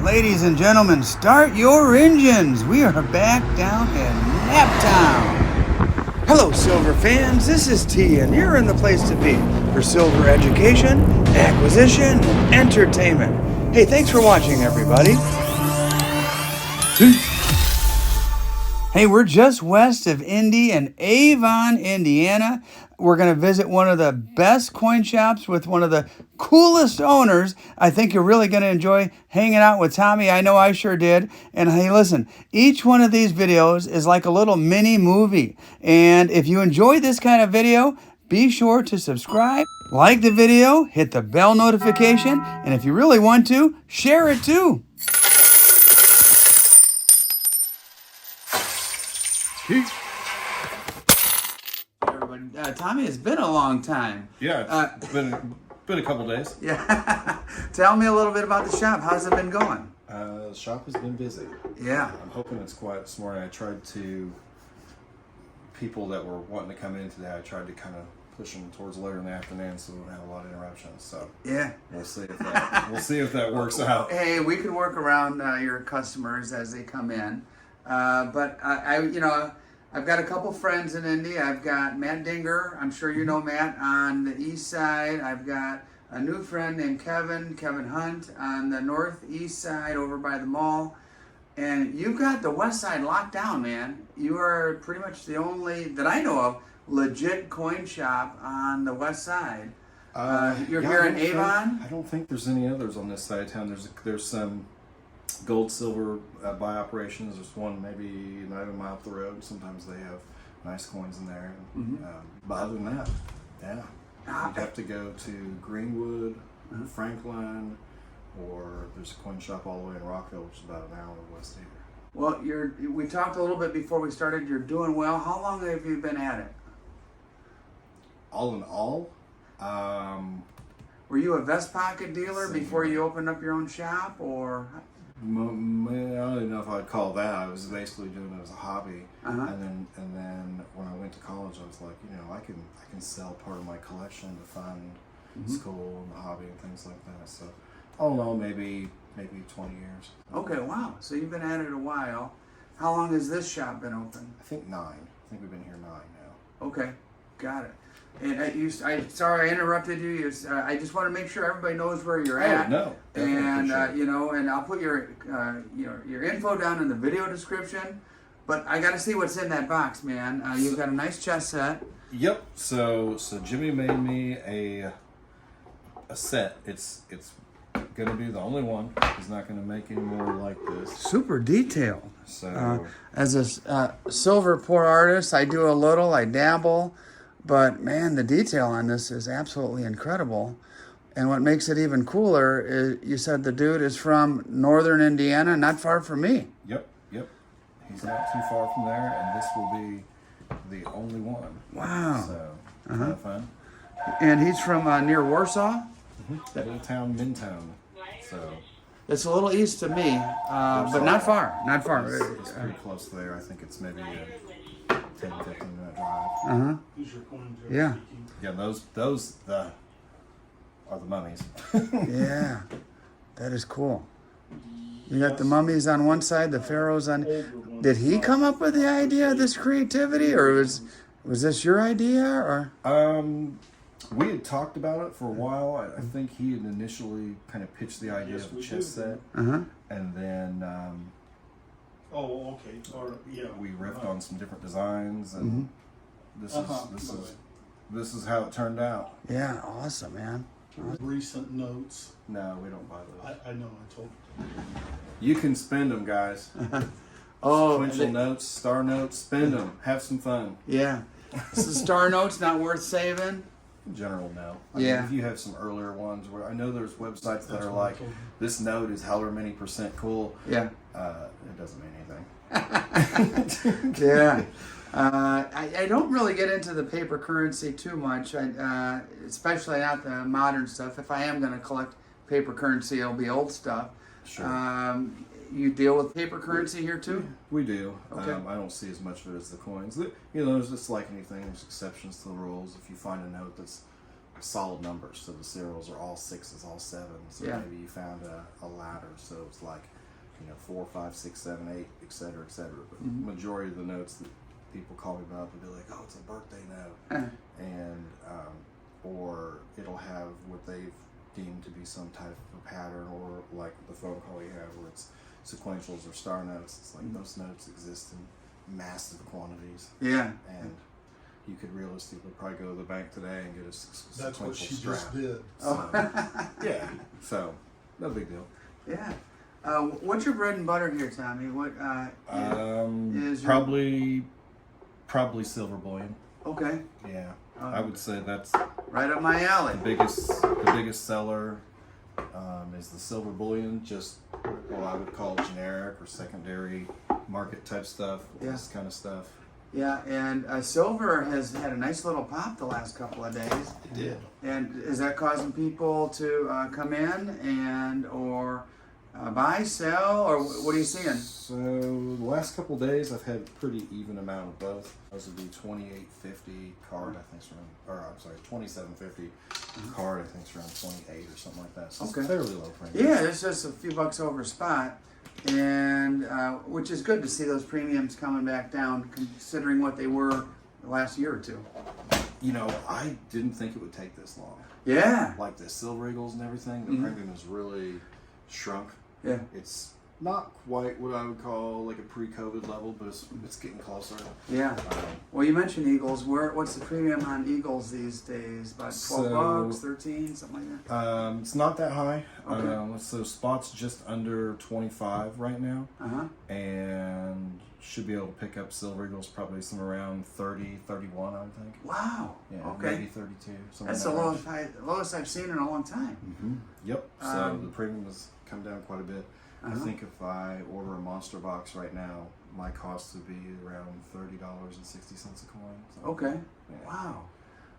Ladies and gentlemen, start your engines. We are back down in Naptown. Hello, silver fans. This is T, and you're in the place to be for silver education, acquisition, and entertainment. Hey, thanks for watching, everybody. Hey, we're just west of Indy in Avon, Indiana. We're going to visit one of the best coin shops with one of the coolest owners. I think you're really going to enjoy hanging out with Tommy. I know I sure did. And hey, listen, each one of these videos is like a little mini movie. And if you enjoy this kind of video, be sure to subscribe, like the video, hit the bell notification, and if you really want to, share it too. Everybody, Tommy, it's been a long time. Yeah, it's been a couple days. Yeah. Tell me a little bit about the shop. How's it been going? The shop has been busy. Yeah. I'm hoping it's quiet this morning. I tried to, people that were wanting to come in today, I tried to kind of push them towards later in the afternoon so we don't have a lot of interruptions. So yeah, we'll see if that works out. Hey, we can work around your customers as they come in. But I've got a couple friends in Indy. I've got Matt Dinger. I'm sure you know Matt on the east side. I've got a new friend named Kevin Hunt on the northeast side over by the mall. And you've got the west side locked down, man. You are pretty much the only, that I know of, legit coin shop on the west side. You're here in Avon? I don't think there's any others on this side of town. There's some gold, silver buy operations. There's one maybe not even a mile up the road. Sometimes they have nice coins in there. Mm-hmm. But other than that, yeah, you'd have to go to Greenwood, Franklin, or there's a coin shop all the way in Rockville, which is about an hour west of here. Well, we talked a little bit before we started. You're doing well. How long have you been at it? All in all, were you a vest pocket dealer before you opened up your own shop, or? I don't even know if I'd call that. I was basically doing it as a hobby, and then when I went to college, I was like, I can sell part of my collection to fund school and the hobby and things like that. So, all in all, maybe 20 years. Okay, wow. So you've been at it a while. How long has this shop been open? I think 9. I think we've been here 9 now. Okay, got it. And sorry I interrupted you. I just want to make sure everybody knows where you're at. No. And and I'll put your info down in the video description. But I got to see what's in that box, man. You've got a nice chess set. Yep. So Jimmy made me a set. It's gonna be the only one. He's not gonna make any more like this. Super detailed. So as a silver pour artist, I do a little. I dabble. But man, the detail on this is absolutely incredible. And what makes it even cooler is you said the dude is from northern Indiana, not far from me. Yep. He's not too far from there, and this will be the only one. Wow. So, kind of fun. And he's from near Warsaw? Little town, Mintown. So it's a little east of me, but not far. Not far. It's pretty close there. I think it's maybe a 10, 15-minute drive. Yeah. Yeah, those are the mummies. Yeah, that is cool. You got the mummies on one side, the pharaohs on. Did he come up with the idea of this creativity, or was this your idea, or? We had talked about it for a while. I think he had initially kind of pitched the idea of a chess set, and then we riffed on some different designs, and this is how it turned out. Yeah, awesome, man. Recent notes. No, we don't buy those. I know, I told you. You can spend them, guys. Sequential notes, star notes, spend them. Have some fun. Yeah. So star notes not worth saving? In general, no. I Yeah. mean, if you have some earlier ones where I know there's websites that are like, this note is however many % cool. Yeah. It doesn't mean anything. Yeah. I don't really get into the paper currency too much, especially not the modern stuff. If I am going to collect paper currency, it'll be old stuff. Sure. You deal with paper currency here too? We do. Okay. I don't see as much of it as the coins. There's just like anything, there's exceptions to the rules. If you find a note that's solid numbers. So the serials are all 6s, all 7s. Or Yeah. maybe you found a ladder, so it's like, 4, 5, 6, 7, 8, et cetera, et cetera. But majority of the notes that people call me about will be like, oh, it's a birthday note. And, or it'll have what they've deemed to be some type of a pattern, or like the phone call you have where it's sequentials or star notes. It's like those notes exist in massive quantities. Yeah. And you could realistically probably go to the bank today and get a sequential That's what she strap. just did. So, yeah. So, no big deal. Yeah. What's your bread and butter here, Tommy? What is your... Probably silver bullion. Okay. Yeah. I would say that's right up my alley. the biggest seller is the silver bullion, just what I would call generic or secondary market type stuff, Yeah. this kind of stuff. Yeah, and silver has had a nice little pop the last couple of days. It did. And is that causing people to come in and or buy, sell, or what are you seeing? So the last couple of days, I've had a pretty even amount of both. Those would be 2850 card, I think, or I'm sorry, 2750 card, I think, it's around 28 or something like that. So Okay. it's fairly low premium. Yeah, it's just a few bucks over spot, and which is good to see those premiums coming back down, considering what they were the last year or two. I didn't think it would take this long. Yeah. Like the Silver Eagles and everything, the premium has really shrunk. Yeah. It's not quite what I would call like a pre-COVID level, but it's getting closer. Yeah. Well, you mentioned Eagles. What's the premium on Eagles these days? About 12 bucks, 13, something like that? It's not that high. Okay. So spot's just under 25 right now. And should be able to pick up Silver Eagles probably somewhere around 30, 31, I would think. Wow. Yeah, Okay. maybe 32. That's the lowest I've seen in a long time. Yep. So the premium has come down quite a bit. I Uh-huh. think if I order a monster box right now, my cost would be around $30.60 a coin. So, Okay. yeah. Wow.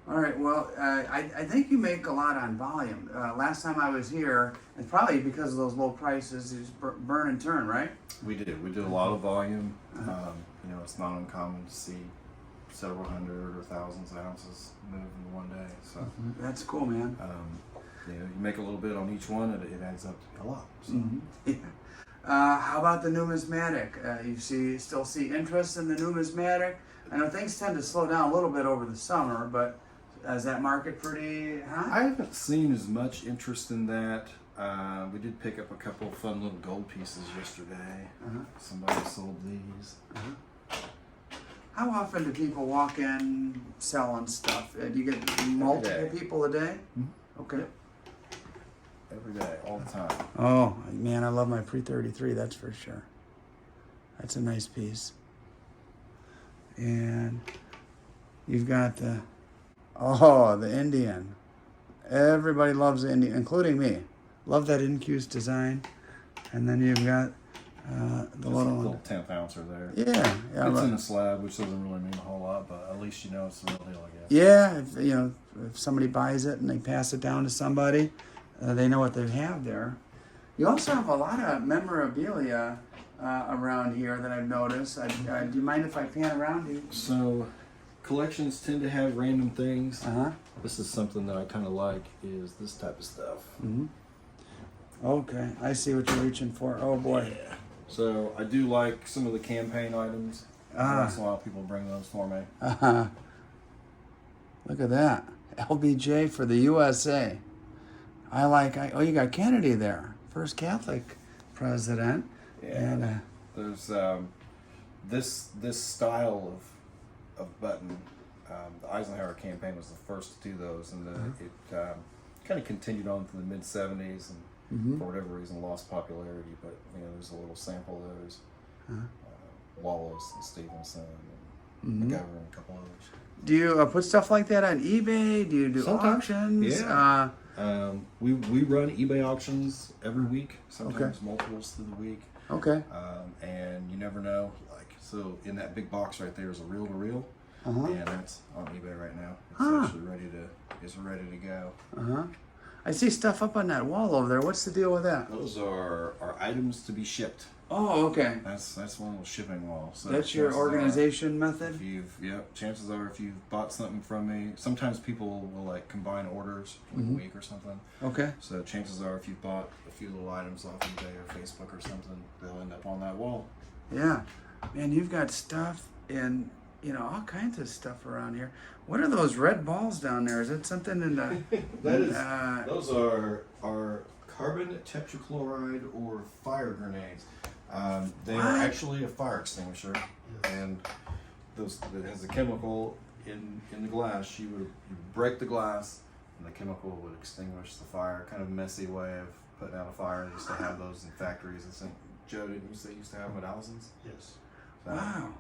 All right. Well, I think you make a lot on volume. Last time I was here, and probably because of those low prices, you just burn and turn, right? We did. We did a lot of volume. It's not uncommon to see several hundred or thousands of ounces move in one day. So That's cool, man. you make a little bit on each one, and it adds up to a lot. So. Yeah. How about the numismatic? You still see interest in the numismatic? I know things tend to slow down a little bit over the summer, but is that market pretty hot? I haven't seen as much interest in that. We did pick up a couple of fun little gold pieces yesterday. Somebody sold these. How often do people walk in selling stuff? Do you get multiple people a day? Okay. Every day, all the time. Oh, man, I love my pre-33, that's for sure. That's a nice piece. And you've got the Indian. Everybody loves the Indian, including me. Love that incused design. And then you've got the little one. Little 10th ouncer there. Yeah. It's in a slab, which doesn't really mean a whole lot, but at least you know it's the real deal, I guess. Yeah, if somebody buys it and they pass it down to somebody, they know what they have there. You also have a lot of memorabilia around here that I've noticed. Do you mind if I pan around you? So, collections tend to have random things. Uh-huh. This is something that I kind of like, is this type of stuff. Okay, I see what you're reaching for. Oh boy. Yeah. So, I do like some of the campaign items. Once in a while, people bring those for me. Look at that. LBJ for the USA. You got Kennedy there. First Catholic president. Yeah. And there's this style of button. The Eisenhower campaign was the first to do those, and then it kind of continued on to the mid '70s, and for whatever reason lost popularity. But there's a little sample of those. Wallace and Stevenson and McGovern and a couple others. do you put stuff like that on eBay? Do you do Sometimes, auctions? yeah. We run eBay auctions every week, sometimes multiples through the week. Okay. And you never know. So in that big box right there is a reel-to-reel, and that's on eBay right now. It's actually ready to go. I see stuff up on that wall over there. What's the deal with that? Those are items to be shipped. Oh, okay. That's one little shipping wall. So That's your organization method? If chances are if you've bought something from me, sometimes people will like combine orders for a week or something. Okay. So chances are if you've bought a few little items off eBay or Facebook or something, they'll end up on that wall. Yeah. Man, you've got stuff and, all kinds of stuff around here. What are those red balls down there? Is that something in the... Those are carbon tetrachloride or fire grenades. They are actually a fire extinguisher, and it has a chemical in the glass. You break the glass, and the chemical would extinguish the fire. Kind of messy way of putting out a fire. They used to have those in factories. I think Joe, didn't you say you used to have them at Allison's? Yes. So, wow.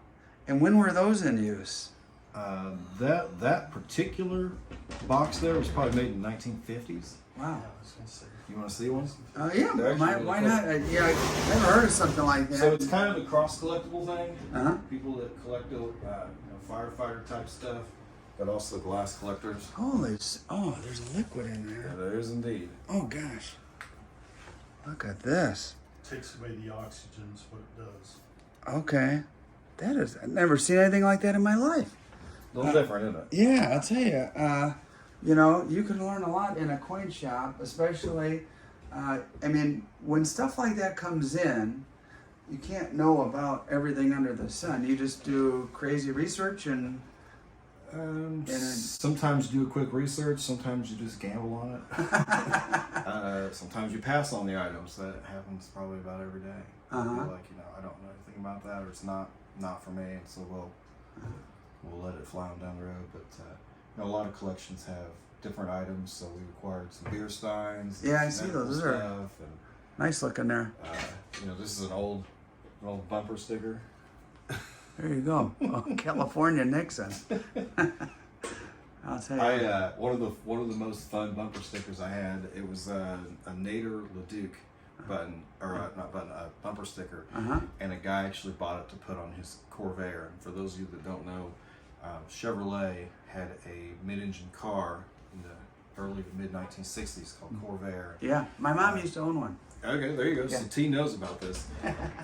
And when were those in use? That particular box there was probably made in the 1950s. Wow. I was gonna say. You want to see one? Yeah, They're actually really why cool. not? I've never heard of something like that. So it's kind of a cross collectible thing. Uh-huh. People that collect firefighter type stuff, but also glass collectors. There's a liquid in Yeah, there. there is indeed. Oh, gosh. Look at this. Takes away the oxygen is what it does. Okay. I've never seen anything like that in my life. A little different, isn't it? Yeah, I'll tell you. You can learn a lot in a coin shop, especially, when stuff like that comes in, you can't know about everything under the sun. You just do crazy research and Sometimes do a quick research. Sometimes you just gamble on it. Sometimes you pass on the items. That happens probably about every day. Uh-huh. You're like, I don't know anything about that, or it's not for me, and so we'll let it fly on down the road. But a lot of collections have different items, so we acquired some beer steins. Yeah, I see those. Those are stuff, nice looking there. This is an old bumper sticker. There you go. Oh, California Nixon. I'll tell you. One of the most fun bumper stickers I had. It was a Nader LeDuc button, or not button, a bumper sticker, and a guy actually bought it to put on his Corvair. And for those of you that don't know, Chevrolet had a mid-engine car in the early to mid 1960s called Corvair. Yeah, my mom used to own one. Okay, there you go. Yeah. So T knows about this.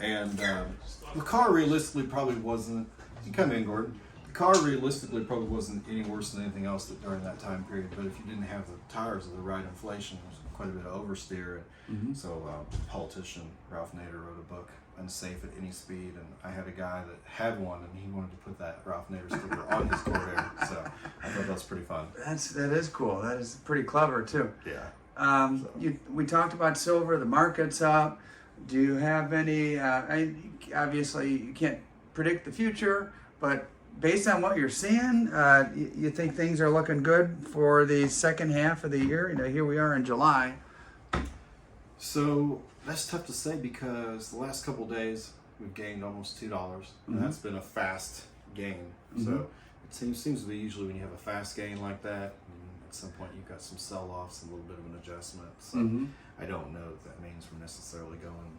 And the car realistically probably wasn't, you come in, Gordon. The car realistically probably wasn't any worse than anything else during that time period. But if you didn't have the tires of the right inflation, there was quite a bit of oversteer. And so politician Ralph Nader wrote a book, Unsafe at Any Speed. And I had a guy that had one, and he wanted to put that Ralph Nader sticker on his Corvair. So I thought that was pretty fun. That is cool. That is pretty clever too. Yeah. We talked about silver. The market's up. Do you have any? Obviously, you can't predict the future, but based on what you're seeing, you think things are looking good for the second half of the year? Here we are in July. So that's tough to say because the last couple of days we've gained almost $2, and that's been a fast gain. So it seems to be usually when you have a fast gain like that, at some point you've got some sell-offs, a little bit of an adjustment. So I don't know if that means we're necessarily going,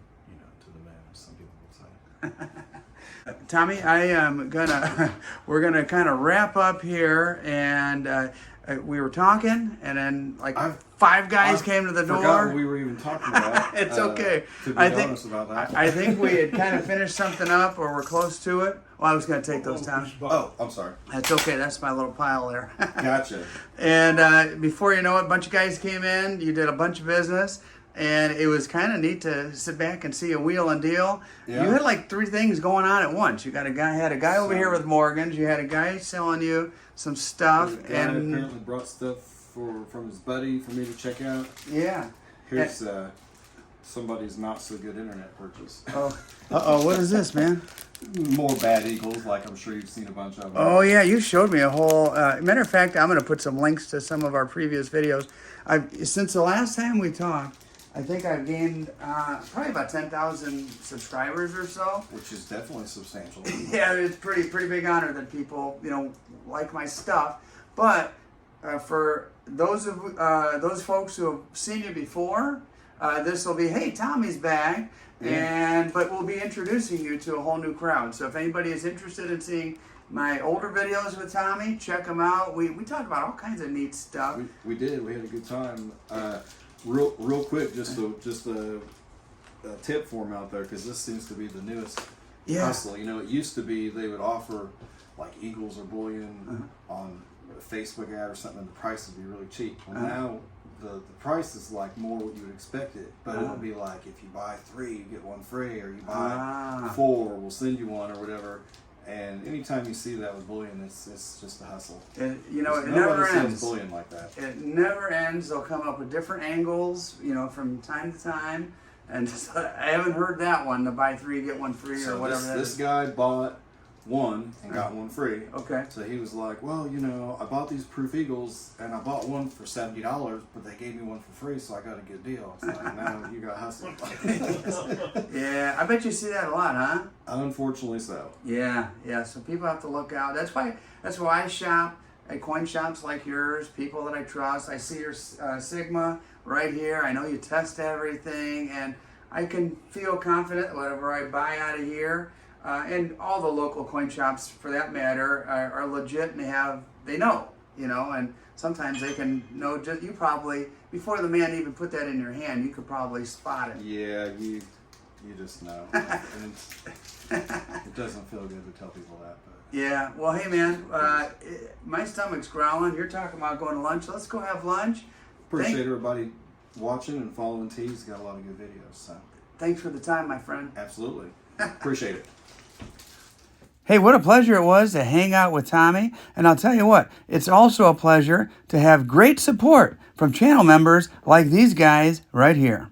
to the moon, as some people would say. Tommy, we're gonna kind of wrap up here, and we were talking, and then five guys came to the door. Forgot what we were even talking about. It's okay. To be I think honest about that. I think we had kind of finished something up, or we're close to it. Well, I was gonna take those, Tommy. Oh, I'm sorry. That's okay. That's my little pile there. Gotcha. And before you know it, a bunch of guys came in. You did a bunch of business. And it was kind of neat to sit back and see a wheel and deal. Yeah. You had like three things going on at once. You had a guy over here with Morgan's. You had a guy selling you some stuff, The guy apparently brought stuff from his buddy for me to check out. Yeah. Here's somebody's not so good internet purchase. What is this, man? More bad eagles, like I'm sure you've seen a bunch of them. Oh yeah, you showed me a whole. Matter of fact, I'm going to put some links to some of our previous videos. Since the last time we talked, I think I've gained probably about 10,000 subscribers or so. Which is definitely substantial. Yeah, it's pretty big honor that people like my stuff. But for those folks who have seen you before, this will be, hey, Tommy's back, but we'll be introducing you to a whole new crowd. So if anybody is interested in seeing my older videos with Tommy, check them out. We talked about all kinds of neat stuff. We did. We had a good time. Real quick, just a a tip for them out there, because this seems to be the newest Yeah. hustle. You know, it used to be they would offer like eagles or bullion on a Facebook ad or something, and the price would be really cheap. Well, now the price is like more what you would expect it, but it'll be like if you buy 3, you get 1 free, or you buy 4, we'll send you 1 or whatever. And anytime you see that with bullion, it's just a hustle. You know, it Nobody never sells ends. bullion like that. It never ends. They'll come up with different angles, you know, from time to time. And I haven't heard that one, to buy 3, get 1 free, or whatever that this is. guy bought 1 and got 1 free. Okay. So he was like, well, you know, I bought these proof eagles and I bought 1 for $70, but they gave me 1 for free, so I got a good deal. It's like, now you got hustled. Yeah, I bet you see that a lot, huh? Unfortunately so. Yeah, yeah. So people have to look out. That's why I shop at coin shops like yours, people that I trust. I see your Sigma right here. I know you test everything, and I can feel confident whatever I buy out of here. And all the local coin shops, for that matter, are legit, and they know, you know, and sometimes they can know. Just you probably, before the man even put that in your hand, you could probably spot it. Yeah, you just know. And it doesn't feel good to tell people that, but. Yeah. Well, hey man, my stomach's growling. You're talking about going to lunch. Let's go have lunch. Appreciate everybody watching and following T. He's got a lot of good videos. So. Thanks for the time, my friend. Absolutely. Appreciate it. Hey, what a pleasure it was to hang out with Tommy. And I'll tell you what, it's also a pleasure to have great support from channel members like these guys right here.